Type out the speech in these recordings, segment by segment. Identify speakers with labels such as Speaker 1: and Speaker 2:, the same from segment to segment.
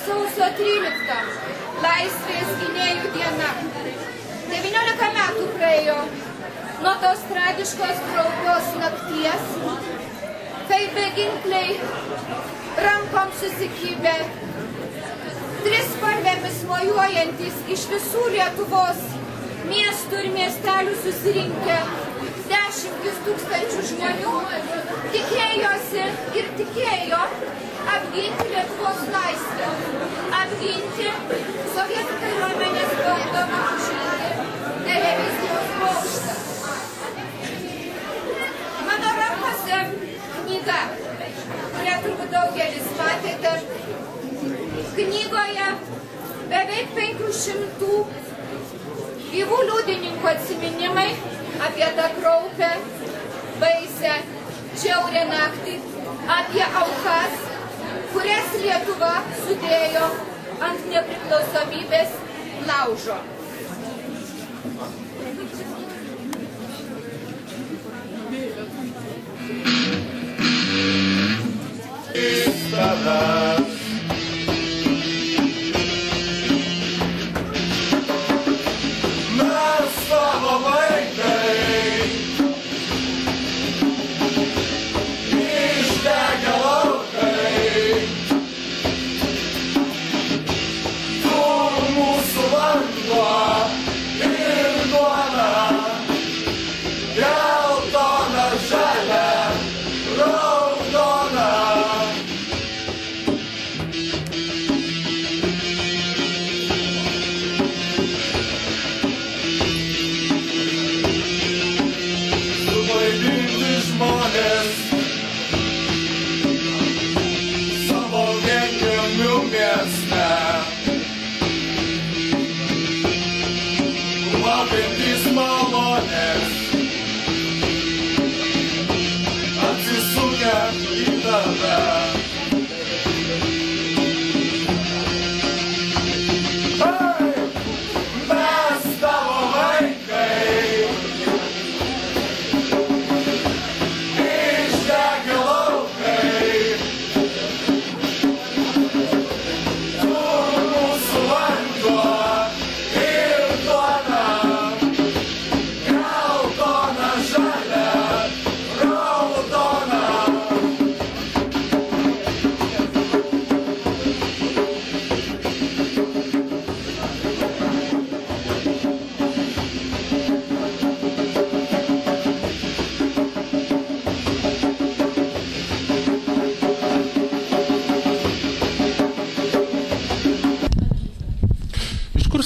Speaker 1: sausio 13. Laisvės gynėjų diena. 19 metų praėjo nuo tos tragiškos kraupios nakties, kai beginkliai rankom susikibę, trispalvėmis mojuojantis iš visų Lietuvos miestų ir miestelių susirinkę 10 tūkstančių žmonių tikėjosi ir tikėjo apginti Lietuvos laisvę, apginti sovietų kariuomenės valdomą televizijos bokštą. Mano rankose knyga, kurią turbūt daugelis matėte. Knygoje beveik 500 gyvų liudininkų atsiminimai apie tą kraupę, baisią, žiaurią naktį, apie aukas, kurias Lietuva sudėjo ant nepriklausomybės laužo.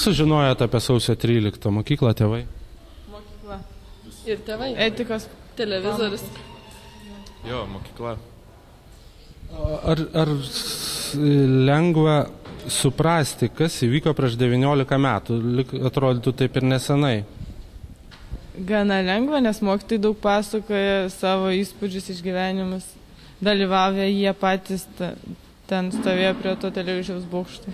Speaker 2: Sužinojot apie sausio 13 mokyklą, tėvai?
Speaker 3: Mokykla. Ir tėvai. Etikos, televizorius.
Speaker 4: Jo, mokykla.
Speaker 2: Ar lengva suprasti, kas įvyko prieš 19 metų? Atrodytų taip ir nesenai.
Speaker 3: Gana lengva, nes mokytojai daug pasakoja savo įspūdžius, išgyvenimus. Dalyvavę jie patys ten stovėjo prie to televizijos bokšto.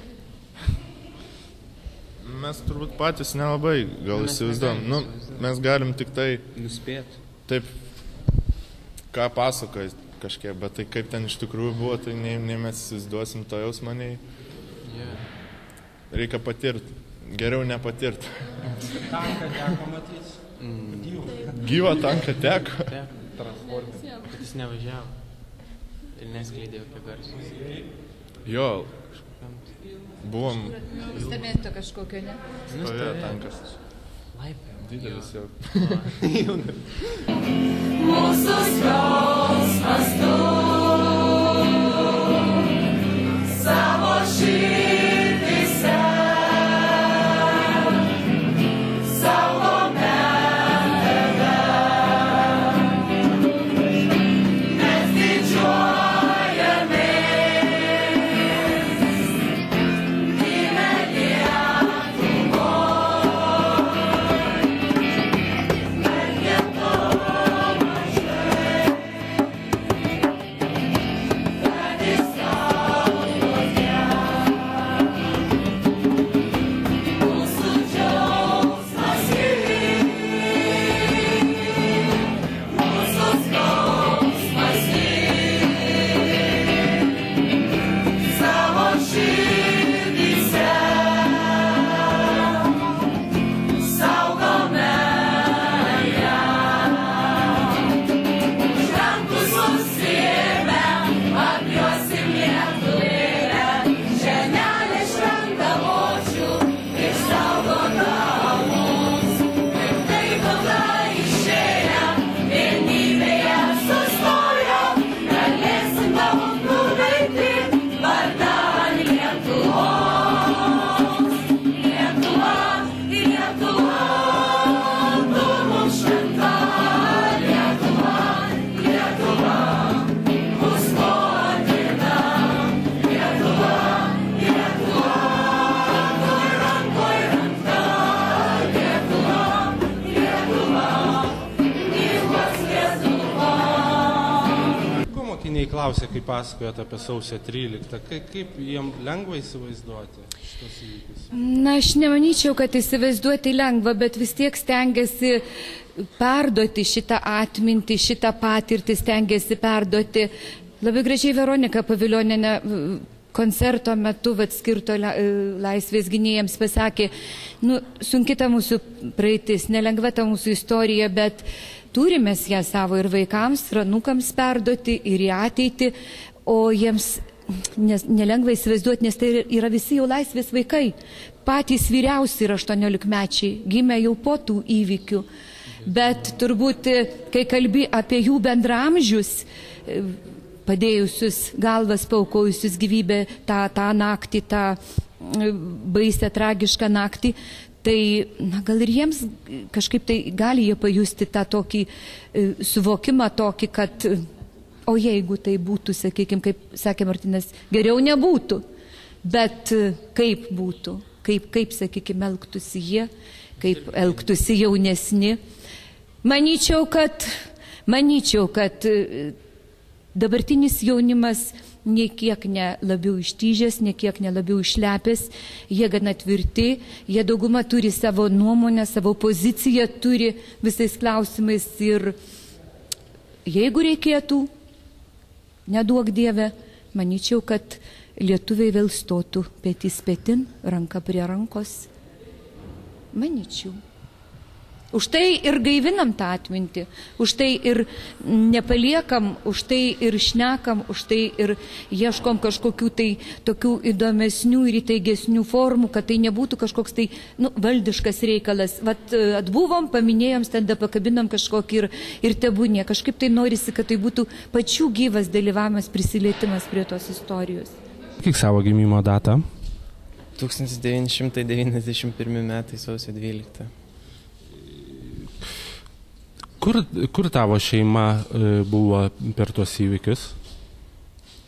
Speaker 4: Mes turbūt patys nelabai gal įsivaizduojam. Nu, mes galim tik tai
Speaker 2: nuspėti.
Speaker 4: Taip, ką pasakoja kažkiek, bet tai kaip ten iš tikrųjų buvo, tai nei mes įsivaizduosim to jausmą, nei reikia patirti. Geriau nepatirti.
Speaker 2: Tanką teko matyti.
Speaker 4: Gyvą tanką teko.
Speaker 5: Transportą, kad jis nevažiavo ir neskleidė jokio garso.
Speaker 4: Jo. Buvom...
Speaker 1: Stamento kažkokio, ne?
Speaker 4: Stovėjo tankas.
Speaker 5: Laipė.
Speaker 4: Didelis jau.
Speaker 6: Mūsų skausmas tu savo širdyse saugome tave. Mes didžiuojamės
Speaker 2: klausė, kai pasakojate apie sausio 13. Kaip jiem lengva įsivaizduoti šitos įvykius?
Speaker 1: Na, aš nemanyčiau, kad įsivaizduoti lengva, bet vis tiek stengiasi perduoti šitą atmintį, šitą patirtį, stengiasi perduoti. Labai gražiai Veronika Pavilionienė koncerto metu, skirto laisvės gynėjams, pasakė, sunki ta mūsų praeitis, nelengva ta mūsų istorija, bet turime ją savo ir vaikams, ir anūkams perduoti, ir į ateitį, o jiems nelengva įsivaizduoti, nes tai yra visi jau laisvės vaikai. Patys vyriausi yra 18-mečiai, gimė jau po tų įvykių. Bet turbūt, kai kalbi apie jų bendramžius, padėjusius galvas, paukojusius gyvybę tą naktį, tą baisę, tragišką naktį, tai gal ir jiems kažkaip tai gali jie pajusti tą tokį suvokimą tokį, kad o jeigu tai būtų, sakykime, kaip sakė Martinas, geriau nebūtų, bet kaip būtų, kaip sakykime, elgtųsi jie, kaip elgtųsi jaunesni. Manyčiau, kad dabartinis jaunimas niekiek nelabiau ištyžęs, niekiek nelabiau išlepęs, jie gana tvirti, jie dauguma turi savo nuomonę, savo poziciją, turi visais klausimais ir jeigu reikėtų, neduok Dieve, manyčiau, kad lietuviai vėl stotų petys petin, ranka prie rankos. Manyčiau. Už tai ir gaivinam tą atmintį, už tai ir nepaliekam, už tai ir šnekam, už tai ir ieškom kažkokių tai tokių įdomesnių ir įtaigesnių formų, kad tai nebūtų kažkoks tai valdiškas reikalas. Vat atbuvom, paminėjom, tada pakabinom kažkokį ir tebūnie. Kažkaip tai norisi, kad tai būtų pačių gyvas dalyvavimas, prisilietimas prie tos istorijos.
Speaker 2: Kiek savo gimimo datą?
Speaker 5: 1991 metai sausio 12.
Speaker 2: Kur tavo šeima buvo per tuos įvykius?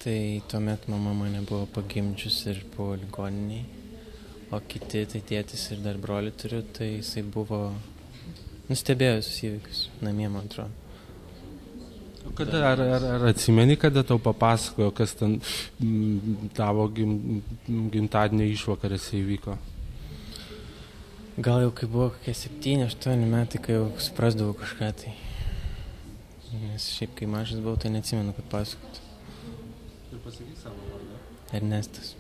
Speaker 5: Tai tuomet mama mane buvo pagimdžius ir buvo ligoniniai, o kiti, tai tėtis ir dar brolį turiu, tai jisai buvo nustebėjusius įvykius namie, man atrodo.
Speaker 2: Ar atsimeni, kada tau papasakojo, kas ten tavo gimtadienio išvakarėse įvyko?
Speaker 5: Gal jau kai buvo kokie 7-8 metai, kai jau suprasdavau kažką tai. Nes šiaip kai mažas buvau, tai neatsimenu, kad pasakotų.
Speaker 2: Ir pasakyk savo vardą.
Speaker 5: Ernestas.